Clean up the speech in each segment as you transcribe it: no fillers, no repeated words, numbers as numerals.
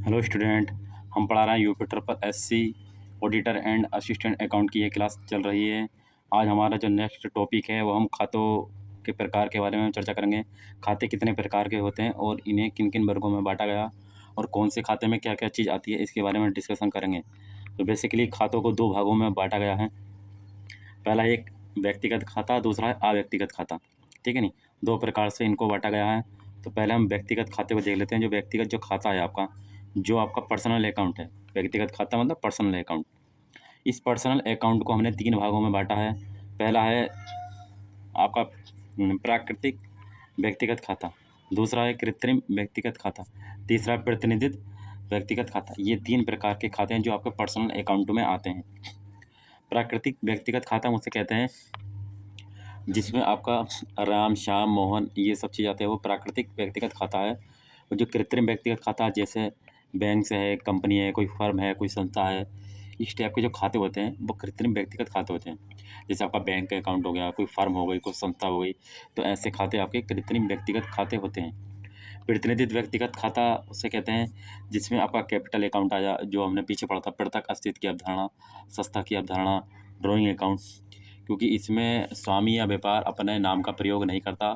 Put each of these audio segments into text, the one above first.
Hello student. हम पढ़ा रहे हैं यूपिटर पर SC auditor and assistant account की ये क्लास चल रही है। आज हमारा जो नेक्स्ट टॉपिक है वो हम खातों के प्रकार के बारे में चर्चा करेंगे। खाते कितने प्रकार के होते हैं और इन्हें किन किन वर्गों में बांटा गया और कौन से खाते में क्या क्या चीज़ आती है, इसके बारे में डिस्कशन करेंगे। तो बेसिकली खातों को दो भागों में बांटा गया है। पहला एक व्यक्तिगत खाता, दूसरा है अव्यक्तिगत खाता। ठीक है नहीं, दो प्रकार से इनको बांटा गया है। तो पहले हम व्यक्तिगत खाते को देख लेते हैं। जो व्यक्तिगत जो खाता है आपका, जो आपका पर्सनल अकाउंट है, व्यक्तिगत खाता मतलब पर्सनल अकाउंट। इस पर्सनल अकाउंट को हमने तीन भागों में बांटा है। पहला है आपका प्राकृतिक व्यक्तिगत खाता, दूसरा है कृत्रिम व्यक्तिगत खाता, तीसरा प्रतिनिधित्व व्यक्तिगत खाता। ये तीन प्रकार के खाते हैं जो आपके पर्सनल अकाउंट में आते हैं। प्राकृतिक व्यक्तिगत खाता मुझसे कहते हैं जिसमें आपका राम, श्याम, मोहन ये सब चीज़ आते हैं, वो प्राकृतिक व्यक्तिगत खाता है। और जो कृत्रिम व्यक्तिगत खाता है, जैसे बैंक से है, कंपनी है, कोई फर्म है, कोई संस्था है, इस टाइप के जो खाते होते हैं वो कृत्रिम व्यक्तिगत खाते होते हैं। जैसे आपका बैंक का अकाउंट हो गया, कोई फर्म हो गई, कोई संस्था हो गई, तो ऐसे खाते आपके कृत्रिम व्यक्तिगत खाते होते हैं। प्रतिनिधित्व व्यक्तिगत खाता उसे कहते हैं जिसमें आपका कैपिटल अकाउंट आया, जो हमने पीछे पढ़ा था, पृथक अस्तित्व की अवधारणा, संस्था की अवधारणा, ड्राइंग अकाउंट। क्योंकि इसमें स्वामी या व्यापार अपने नाम का प्रयोग नहीं करता,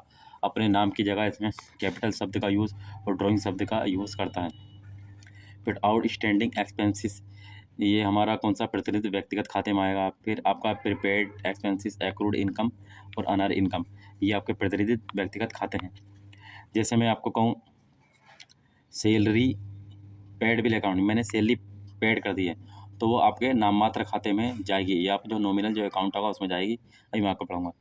अपने नाम की जगह इसमें कैपिटल शब्द का यूज़ और ड्राइंग शब्द का यूज़ करता है। फिर आउटस्टैंडिंग एक्सपेंसेस, ये हमारा कौन सा प्रतिनिधित्व व्यक्तिगत खाते में आएगा। फिर आपका प्रीपेड एक्सपेंसेस, एक्रूड इनकम और अनर इनकम, ये आपके प्रतिनिधित्व व्यक्तिगत खाते हैं। जैसे मैं आपको कहूँ सैलरी पेड बिल अकाउंट, मैंने सैलरी पेड कर दी है तो वो आपके नाम मात्र खाते में जाएगी, या आप जो नॉमिनल जो अकाउंट होगा उसमें जाएगी, अभी मैं आपको पढ़ाऊँगा।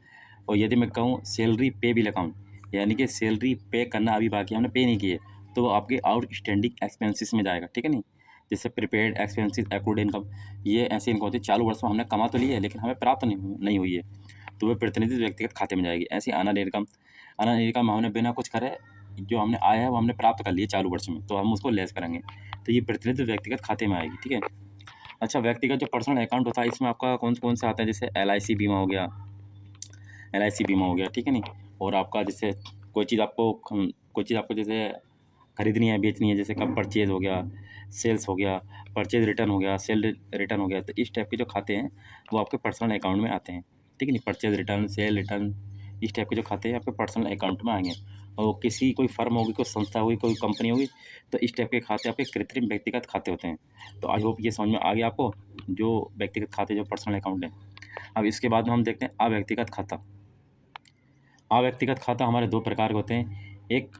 और यदि मैं कहूँ सैलरी पे बिल अकाउंट, यानी कि सैलरी पे करना अभी बाकी है, हमने पे नहीं किए, तो वो आपके आउटस्टैंडिंग एक्सपेंसेस में जाएगा। ठीक है नहीं, जैसे प्रीपेड एक्सपेंसेस, एक्रूड इनकम, ये ऐसी इनकम होती है चालू वर्ष में हमने कमा तो ली है लेकिन हमें प्राप्त नहीं हुई है, तो वह प्रतिनिधित्व व्यक्तिगत खाते में जाएगी। ऐसी अनर इनकम, अनर इनकम हमने बिना कुछ करे, जो हमने आया है वो हमने प्राप्त कर लिया चालू वर्ष में, तो हम उसको लेस करेंगे, तो ये प्रतिनिधित्व व्यक्तिगत खाते में आएगी। ठीक है। अच्छा, व्यक्तिगत जो पर्सनल अकाउंट होता है इसमें आपका कौन सा आता है, जैसे एलआईसी बीमा हो गया, एलआईसी बीमा हो गया। ठीक है नहीं, और आपका जैसे कोई चीज़ आपको जैसे खरीदनी है, बेचनी है, जैसे कब परचेज हो गया, सेल्स हो गया, परचेज रिटर्न हो गया, सेल रिटर्न हो गया, तो इस टाइप के जो खाते हैं वो आपके पर्सनल अकाउंट में आते हैं। ठीक है नहीं, परचेज रिटर्न, सेल रिटर्न, इस टाइप के जो खाते हैं आपके पर्सनल अकाउंट में आएंगे। और किसी कोई फर्म होगी, कोई संस्था होगी, कोई कंपनी होगी, तो इस टाइप के खाते आपके कृत्रिम व्यक्तिगत खाते होते हैं। तो आई होप ये समझ में आ गया आपको, जो व्यक्तिगत खाते जो पर्सनल अकाउंट है। अब इसके बाद में हम देखते हैं अव्यक्तिगत खाता। अव्यक्तिगत खाता हमारे दो प्रकार के होते हैं। एक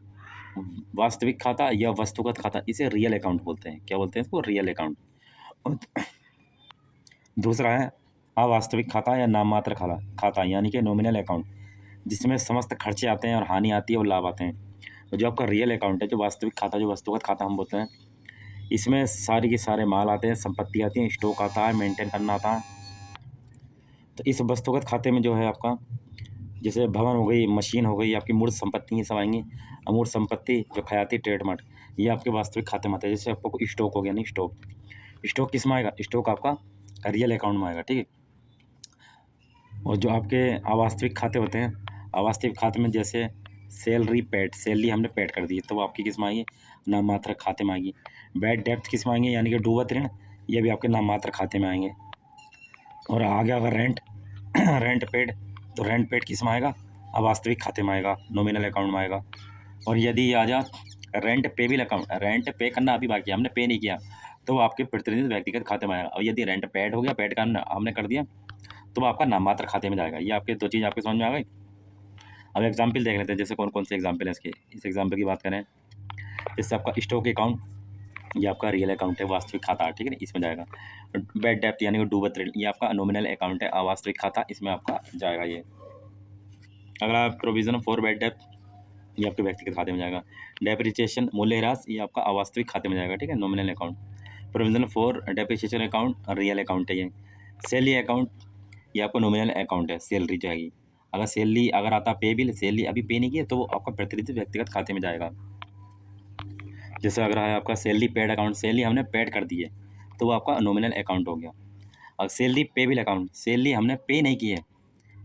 वास्तविक खाता या वस्तुगत खाता, इसे रियल अकाउंट बोलते हैं। क्या बोलते हैं इसको? Real account. और दूसरा है अवास्तविक खाता या नाम मात्र खाता खाता यानी कि नॉमिनल अकाउंट, जिसमें समस्त खर्चे आते हैं और हानि आती है और लाभ आते हैं। तो जो आपका रियल अकाउंट है, जो वास्तविक खाता, जो वस्तुगत खाता हम बोलते हैं, इसमें सारी के सारे माल आते हैं, संपत्ति आती है, स्टॉक आता है, मेंटेन करना आता है। तो इस वस्तुगत खाते में जो है आपका, जैसे भवन हो गई, मशीन हो गई, आपकी मूर्त संपत्ति ये सब आएंगी। अमूर्त संपत्ति जो खयाती ट्रेडमार्क, ये आपके वास्तविक खाते में आते हैं। जैसे आपको कोई स्टॉक हो गया, नहीं स्टॉक, स्टॉक किस में आएगा? स्टॉक आपका रियल अकाउंट में आएगा। ठीक है। और जो आपके अवास्तविक खाते होते हैं, अवास्तविक खाते में जैसे सैलरी पेड, सैलरी हमने पेड कर दी तो वो आपकी किस में आएगी? नाम मात्र खाते में आएगी। बैड डेप्थ किस में आएंगे, यानी कि डूबत ऋण, ये भी आपके नाम मात्र खाते में आएंगे। और आगे अगर रेंट रेंट पेड, तो रेंट पेड किस में आएगा? अवास्तविक खाते में आएगा, नॉमिनल अकाउंट में आएगा। और यदि आ जा रेंट पेबल अकाउंट, रेंट पे करना अभी बाकी है, हमने पे नहीं किया, तो वो आपके प्रतिनिधित्व व्यक्तिगत खाते में आएगा। और यदि रेंट पेड हो गया, पेड का हमने कर दिया, तो वो आपका नाम मात्र खाते में जाएगा। ये आपके दो चीज़ आपके समझ में आ गई। अब एग्जाम्पल देख लेते हैं, जैसे कौन कौन से एग्जाम्पल है इसके। इस एग्जाम्पल की बात करें, जैसे आपका स्टॉक अकाउंट, ये आपका रियल अकाउंट है, वास्तविक खाता, ठीक है ना, इसमें जाएगा। बैड डेप्थ यानी कि डूबत ऋण, ये आपका नॉमिनल अकाउंट है, अवास्तविक खाता, इसमें आपका जाएगा ये। अगला प्रोविजन फॉर बैड डेप्थ, ये आपके व्यक्तिगत खाते में जाएगा। डेप्रिसिएशन, मूल्यह्रास, ये आपका अवास्तविक खाते में जाएगा। ठीक है, nominal account. Provision for depreciation account, real account है ये। सैलरी अकाउंट, ये आपका नॉमिनल अकाउंट है, सैलरी जाएगी। अगर सैलरी अगर आता पे बिल, सैलरी अभी पे नहीं की है, तो वो आपका प्रतिनिधित्व व्यक्तिगत खाते में जाएगा। जैसे अगर है आपका सैलरी पेड अकाउंट, सैलरी हमने पेड कर दी है, तो वो आपका नॉमिनल अकाउंट हो गया। और सैलरी पे बिल अकाउंट, सैलरी हमने पे नहीं की है,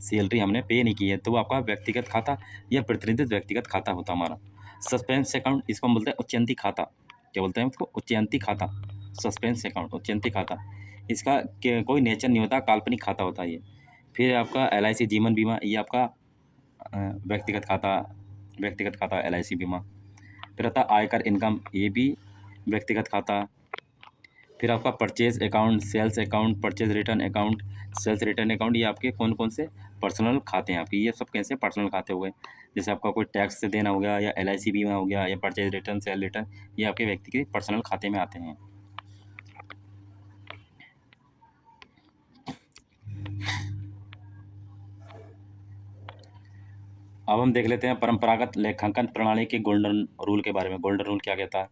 सैलरी हमने पे नहीं की है, तो वो आपका व्यक्तिगत खाता या प्रतिनिधित्व व्यक्तिगत खाता होता हमारा। सस्पेंस अकाउंट, इसको हम बोलते हैं उच्चंती खाता, क्या बोलते हैं उसको, उच्चयंती खाता, सस्पेंस अकाउंट, उच्चयंती खाता। इसका कोई नेचर नहीं होता, काल्पनिक खाता होता है ये। फिर आपका LIC जीवन बीमा, ये आपका व्यक्तिगत खाता, व्यक्तिगत खाता LIC बीमा। फिर आता आयकर इनकम, ये भी व्यक्तिगत खाता। फिर आपका purchase account, sales account, purchase return account, sales return account, ये आपके कौन कौन से पर्सनल खाते हैं आपके, ये सब कैसे पर्सनल खाते हो गए। जैसे आपका कोई टैक्स देना हो गया, या LIC बीमा हो गया, या परचेज रिटर्न, सेल रिटर्न, ये आपके व्यक्ति के पर्सनल खाते में आते हैं। अब हम देख लेते हैं परंपरागत लेखांकन प्रणाली के गोल्डन रूल के बारे में। गोल्डन रूल क्या कहता है?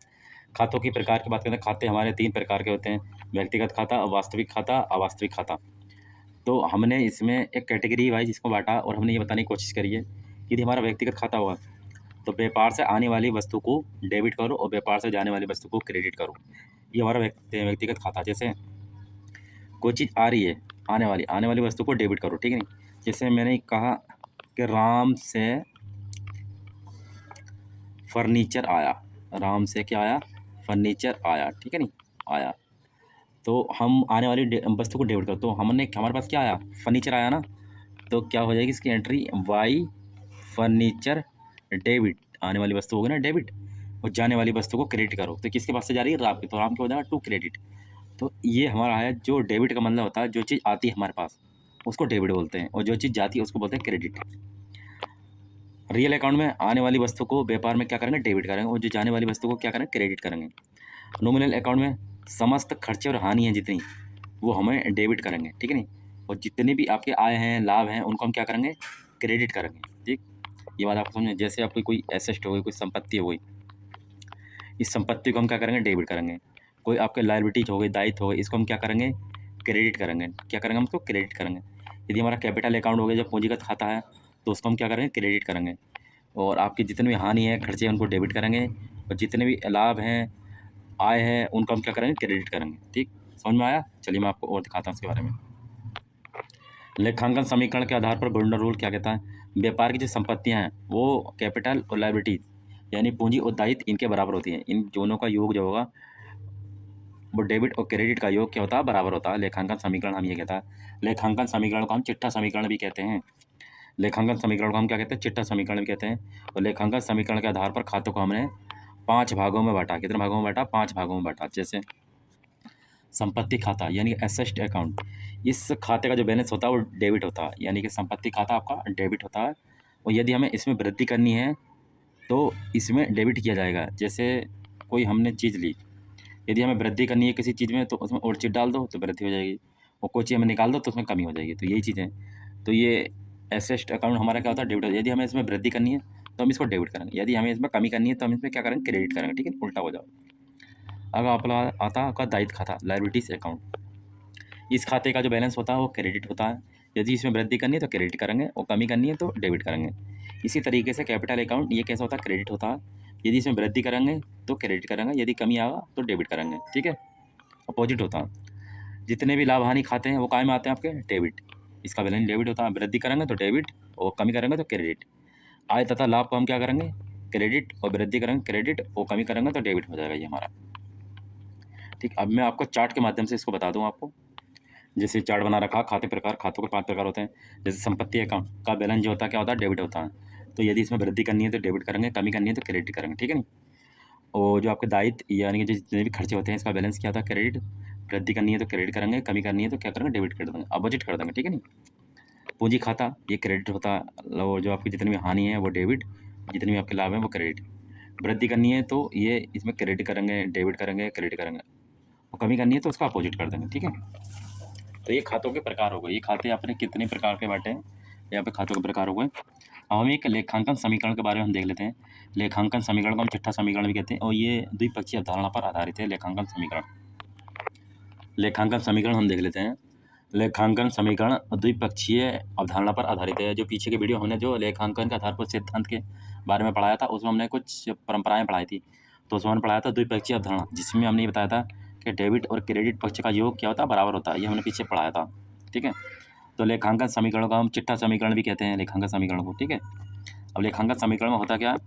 खातों की प्रकार की बात करते हैं। खाते हमारे 3 प्रकार के होते हैं, व्यक्तिगत खाता, वास्तविक खाता, अवास्तविक खाता। तो हमने इसमें एक कैटेगरी वाइज इसको बांटा और हमने ये बताने की कोशिश करी है कि यदि हमारा व्यक्तिगत खाता हुआ तो व्यापार से आने वाली वस्तु को डेबिट करो और व्यापार से जाने वाली वस्तु को क्रेडिट करो। ये हमारा व्यक्तिगत खाता। जैसे कोई चीज़ आ रही है, आने वाली वस्तु को डेबिट करो, ठीक है नहीं। जैसे मैंने कहा कि राम से फर्नीचर आया, राम से क्या आया? फर्नीचर आया, ठीक है नहीं, आया। तो हम आने वाली वस्तु को डेबिट करो, तो हमारे पास क्या आया? फर्नीचर आया ना, तो क्या हो जाएगी इसकी एंट्री? वाई फर्नीचर डेबिट, आने वाली वस्तु होगी ना डेबिट, और जाने वाली वस्तु को क्रेडिट करो। तो किसके पास से जा रही है? राम की, तो राम क्या हो जाएगा? To credit. तो ये हमारा है, जो डेबिट का मतलब होता है जो चीज़ आती है हमारे पास उसको डेबिट बोलते हैं, और जो चीज़ जाती है उसको बोलते हैं क्रेडिट। रियल अकाउंट में आने वाली वस्तु को व्यापार में क्या करेंगे? डेबिट करेंगे, और जो जाने वाली वस्तु को क्या करेंगे? क्रेडिट करेंगे। नॉमिनल अकाउंट में समस्त खर्चे और हानि हैं जितनी, वो हमें डेबिट करेंगे, ठीक है नहीं। और जितने भी आपके आय हैं, लाभ हैं, उनको हम क्या करेंगे? क्रेडिट करेंगे, ठीक। ये बात आपको समझे? जैसे आपकी कोई एसेट हो गई, कोई संपत्ति हो गई, इस संपत्ति को हम क्या करेंगे? डेबिट करेंगे। कोई आपके लायबिलिटीज हो गई, दायित्व हो गए, इसको हम क्या करेंगे? क्रेडिट करेंगे। क्या करेंगे? हम उसको क्रेडिट करेंगे। यदि हमारा कैपिटल अकाउंट हो गया, जो पूंजीगत खाता है, तो उसको हम क्या करेंगे? क्रेडिट करेंगे। और आपकी जितनी भी हानि है, खर्चे हैं, उनको डेबिट करेंगे, और जितने भी लाभ हैं, आय है, उनको हम क्या करेंगे? क्रेडिट करेंगे, ठीक। समझ में आया? चलिए मैं आपको और दिखाता हूँ इसके बारे में। लेखांकन समीकरण के आधार पर गोल्डन रूल क्या कहता है? व्यापार की जो संपत्तियां हैं वो कैपिटल और लायबिलिटीज, यानी पूंजी और दायित्व, इनके बराबर होती हैं। इन दोनों का योग जो होगा वो डेबिट और क्रेडिट का योग क्या होता है? बराबर होता है। लेखांकन समीकरण हम ये कहता है। लेखांकन समीकरण को हम चिट्ठा समीकरण भी कहते हैं। लेखांकन समीकरण को हम क्या कहते हैं? चिट्ठा समीकरण भी कहते हैं। और लेखांकन समीकरण के आधार पर खातों को हमने 5 भागों में बांटा। कितने भागों में बांटा? 5 भागों में बांटा। जैसे संपत्ति खाता यानी एसेट अकाउंट, इस खाते का जो बैलेंस होता है वो डेबिट होता है, यानी कि संपत्ति खाता आपका डेबिट होता है। और यदि हमें इसमें वृद्धि करनी है तो इसमें डेबिट किया जाएगा। जैसे कोई हमने चीज़ ली, यदि हमें वृद्धि करनी है किसी चीज़ में तो उसमें और चीज़ डाल दो तो वृद्धि हो जाएगी, और कोई चीज़ हमें निकाल दो तो उसमें कमी हो जाएगी। तो यही चीज़ है। तो ये एसेट अकाउंट हमारा क्या होता है? डेबिट होता है। यदि हमें इसमें वृद्धि करनी है तो हम इसको डेबिट करेंगे, यदि हमें इसमें कमी करनी है तो हम इसमें क्या करेंगे? क्रेडिट करेंगे, ठीक है, उल्टा हो जाओ। अब आपका आता है आपका दायित्व खाता, लायबिलिटीज अकाउंट। इस खाते का जो बैलेंस होता है वो क्रेडिट होता है। यदि इसमें वृद्धि करनी है तो क्रेडिट करेंगे, और कमी करनी है तो डेबिट करेंगे। इसी तरीके से कैपिटल अकाउंट, ये कैसा होता है? क्रेडिट होता है। यदि इसमें वृद्धि करेंगे तो क्रेडिट करेंगे, यदि कमी आएगा तो डेबिट करेंगे, ठीक है, अपोजिट होता है। जितने भी लाभ हानि खाते हैं वो काय में आते हैं? आपके डेबिट। इसका बैलेंस डेबिट होता है। वृद्धि करेंगे तो डेबिट, और कमी करेंगे तो क्रेडिट। आय तथा लाभ को हम क्या करेंगे? क्रेडिट, और वृद्धि करेंगे क्रेडिट, और कमी करेंगे तो डेबिट हो जाएगा ये हमारा, ठीक। अब मैं आपको चार्ट के माध्यम से इसको बता दूं आपको। जैसे चार्ट बना रखा, खाते प्रकार, खातों के 5 प्रकार होते हैं। जैसे संपत्ति अकाउंट का बैलेंस जो होता है क्या होता है? डेबिट होता है। तो यदि इसमें वृद्धि करनी है तो डेबिट करेंगे, कमी करनी है तो क्रेडिट करेंगे, ठीक है नहीं। और जो आपके दायित्व यानी कि जो जितने भी खर्चे होते हैं, इसका बैलेंस क्या होता है? क्रेडिट। वृद्धि करनी है तो क्रेडिट करेंगे, कमी करनी है तो क्या करेंगे? डेबिट कर देंगे, अपोजिट कर देंगे, ठीक है नहीं। पूंजी खाता ये क्रेडिट होता है, और जो आपकी जितनी भी हानि है वो डेबिट, जितनी भी आपके लाभ है वो क्रेडिट। वृद्धि करनी है तो ये इसमें क्रेडिट करेंगे, डेबिट करेंगे, क्रेडिट करेंगे, और कमी करनी है तो उसका अपोजिट कर देंगे, ठीक है। तो ये खातों के प्रकार हो गए। ये खाते आपने कितने प्रकार के बांटे हैं? यहाँ पे खातों के प्रकार हो गए। अब हम एक लेखांकन समीकरण के बारे में हम देख लेते हैं। लेखांकन समीकरण को हम चिट्ठा समीकरण भी कहते हैं, और ये द्विपक्षीय अवधारणा पर आधारित है। लेखांकन समीकरण, लेखांकन समीकरण हम देख लेते हैं। लेखांकन समीकरण द्विपक्षीय अवधारणा पर आधारित है। जो पीछे के वीडियो हमने जो लेखांकन के आधार पर सिद्धांत के बारे में पढ़ाया था, उसमें हमने कुछ परंपराएं पढ़ाई थी। तो उसमें हमने पढ़ाया था द्विपक्षीय अवधारणा, जिसमें हमने ये बताया था कि डेबिट और क्रेडिट पक्ष का योग क्या होता है? बराबर होता है। ये हमने पीछे पढ़ाया था, ठीक है। तो लेखांकन समीकरण को हम चिट्ठा समीकरण भी कहते हैं, लेखांकन समीकरण को, ठीक है। अब लेखांकन समीकरण में होता क्या है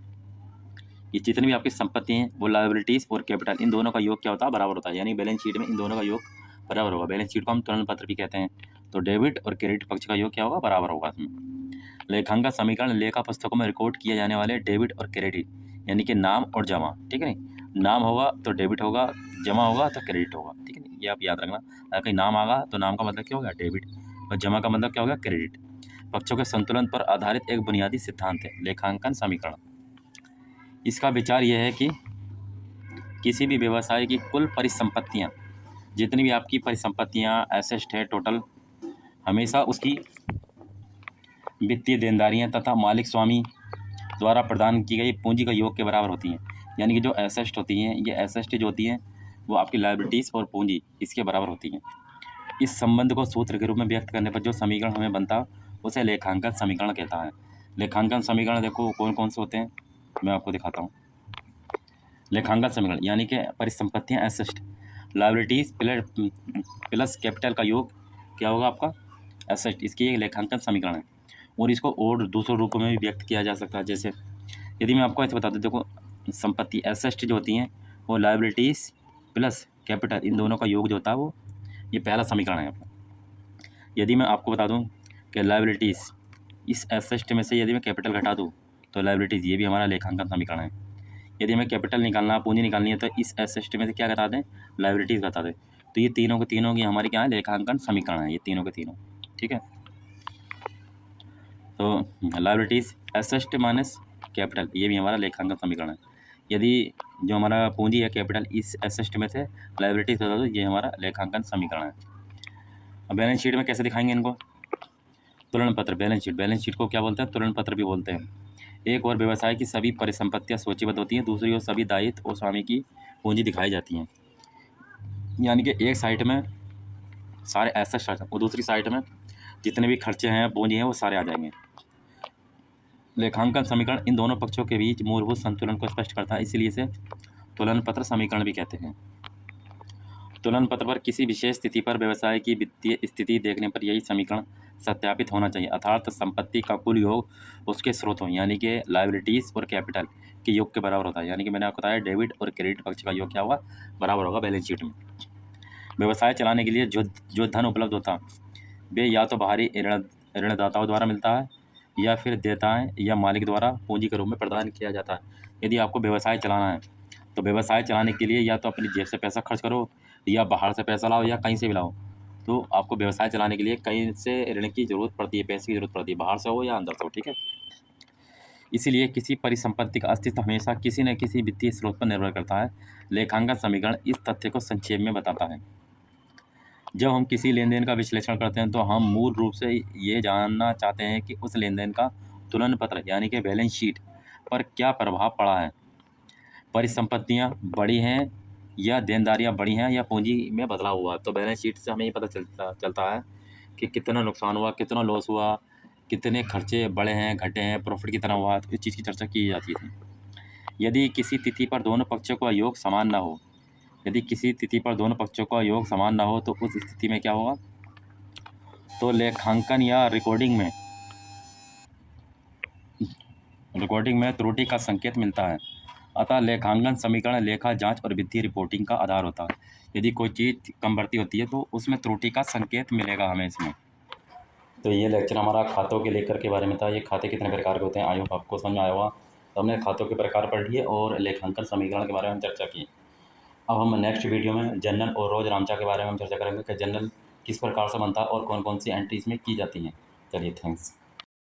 ये जितनी भी आपकी संपत्ति हैं वो लायबिलिटीज़ और कैपिटल इन दोनों का योग क्या होता है, बराबर होता है। यानी बैलेंस शीट में इन दोनों का योग बराबर होगा। बैलेंस शीट को हम तुलन पत्र भी कहते हैं। तो डेबिट और क्रेडिट पक्ष का योग क्या होगा, बराबर होगा इसमें। लेखांकन समीकरण लेखा पुस्तकों में रिकॉर्ड किए जाने वाले डेबिट और क्रेडिट यानी कि नाम और जमा, ठीक है नहीं। नाम होगा तो डेबिट होगा, जमा होगा तो क्रेडिट होगा, ठीक है नहीं। ये आप याद रखना। अगर कहीं नाम आगा तो नाम का मतलब क्या होगा, डेबिट, और जमा का मतलब क्या होगा, क्रेडिट। पक्षों के संतुलन पर आधारित एक बुनियादी सिद्धांत है लेखांकन समीकरण। इसका विचार यह है कि किसी भी व्यवसाय की कुल परिसंपत्तियाँ, जितनी भी आपकी परिसंपत्तियाँ एसेट है टोटल, हमेशा उसकी वित्तीय देनदारियाँ तथा मालिक स्वामी द्वारा प्रदान की गई पूंजी का योग के बराबर होती हैं। यानी कि जो एसेट होती हैं, ये एसेट जो होती हैं वो आपकी लायबिलिटीज़ और पूंजी इसके बराबर होती हैं। इस संबंध को सूत्र के रूप में व्यक्त करने पर जो समीकरण हमें बनता उसे लेखांकन समीकरण कहता है। लेखांकन समीकरण देखो कौन कौन से होते हैं, मैं आपको दिखाता हूँ। लेखांकन समीकरण यानी कि परिसंपत्तियाँ एसेट, लायबिलिटीज़ प्लस कैपिटल का योग क्या होगा आपका, एसेट। इसकी एक लेखांकन समीकरण है। और इसको और दूसरे रूपों में भी व्यक्त किया जा सकता है। जैसे यदि मैं आपको ऐसे बता दूँ, देखो संपत्ति एसेट जो होती हैं वो लायबिलिटीज़ प्लस कैपिटल इन दोनों का योग जो होता है वो, ये पहला समीकरण है आपका। यदि मैं आपको बता दूं कि लायबिलिटीज़ इस एसेट में से यदि मैं कैपिटल घटा दूं तो लायबिलिटीज़, ये भी हमारा लेखांकन समीकरण है। यदि हमें कैपिटल निकालना, पूंजी निकालनी है तो इस एसेट में से क्या घटा दें, लायबिलिटीज़ घटा दें। तो ये तीनों के तीनों की हमारी क्या है, लेखांकन समीकरण है, ये तीनों के तीनों, ठीक है। तो लायबिलिटीज़ एसेट माइनस कैपिटल, ये भी हमारा लेखांकन समीकरण है। यदि जो हमारा पूंजी है कैपिटल इस एसेट में से लायबिलिटीज़ घटा दो, ये हमारा लेखांकन समीकरण है। अब बैलेंस शीट में कैसे दिखाएंगे इनको, तुलन पत्र, बैलेंस शीट को क्या बोलते हैं, तुलन पत्र भी बोलते हैं। एक और व्यवसाय की सभी परिसंपत्तियां सूचीबद्ध होती हैं, दूसरी ओर सभी दायित्व और स्वामी की पूंजी दिखाई जाती हैं। यानी कि एक साइड में सारे एसेट्स और दूसरी साइड में जितने भी खर्चे हैं, पूंजी हैं, वो सारे आ जाएंगे। लेखांकन समीकरण इन दोनों पक्षों के बीच मूलभूत संतुलन को स्पष्ट करता है, इसीलिए इसे तुलन पत्र समीकरण भी कहते हैं। तुलन पत्र पर किसी विशेष स्थिति पर व्यवसाय की वित्तीय स्थिति देखने पर यही समीकरण सत्यापित होना चाहिए, अर्थात संपत्ति का कुल योग उसके स्रोतों यानी कि लायबिलिटीज़ और कैपिटल के योग के बराबर होता है। यानी कि मैंने आपको बताया डेबिट और क्रेडिट पक्ष का योग क्या होगा, बराबर होगा बैलेंस शीट में। व्यवसाय चलाने के लिए जो धन उपलब्ध होता वे या तो बाहरी ऋणदाताओं द्वारा मिलता है या फिर देताएं या मालिक द्वारा पूंजी के रूप में प्रदान किया जाता है। यदि आपको व्यवसाय चलाना है तो व्यवसाय चलाने के लिए या तो अपनी जेब से पैसा खर्च करो या बाहर से पैसा लाओ या कहीं से भी लाओ, तो आपको व्यवसाय चलाने के लिए कहीं से ऋण की ज़रूरत पड़ती है, पैसे की ज़रूरत पड़ती है, बाहर से हो या अंदर से हो, ठीक है। इसीलिए किसी परिसंपत्ति का अस्तित्व हमेशा किसी न किसी वित्तीय स्रोत पर निर्भर करता है। लेखांकन समीकरण इस तथ्य को संक्षेप में बताता है। जब हम किसी लेन देन का विश्लेषण करते हैं तो हम मूल रूप से ये जानना चाहते हैं कि उस लेन देन का तुलन पत्र यानी कि बैलेंस शीट पर क्या प्रभाव पड़ा है। परिसंपत्तियाँ बड़ी हैं या देनदारियाँ बड़ी हैं या पूंजी में बदलाव हुआ, तो बैलेंस शीट से हमें ये पता चलता है कि कितना नुकसान हुआ, कितना लॉस हुआ, कितने खर्चे बढ़े हैं, घटे हैं, प्रॉफिट कितना हुआ, तो इस चीज़ की चर्चा की जाती है। यदि किसी तिथि पर दोनों पक्षों का योग समान ना हो, यदि किसी तिथि पर दोनों पक्षों का योग समान ना हो तो उस स्थिति में क्या होगा, तो लेखांकन या रिकॉर्डिंग में त्रुटि का संकेत मिलता है। अतः लेखांकन समीकरण लेखा जांच और वित्तीय रिपोर्टिंग का आधार होता है। यदि कोई चीज़ कम बढ़ती होती है तो उसमें त्रुटि का संकेत मिलेगा हमें इसमें। तो ये लेक्चर हमारा खातों के लेकर के बारे में था। ये खाते कितने प्रकार के होते हैं, आई होप आपको समझ में आया होगा। तो हमने खातों के प्रकार पढ़ लिए और लेखांकन समीकरण के बारे में चर्चा की। अब हम नेक्स्ट वीडियो में जनरल और रोज रामचा के बारे में हम चर्चा करेंगे कि जनरल किस प्रकार से बनता है और कौन कौन सी एंट्री इसमें की जाती हैं। चलिए, थैंक्स।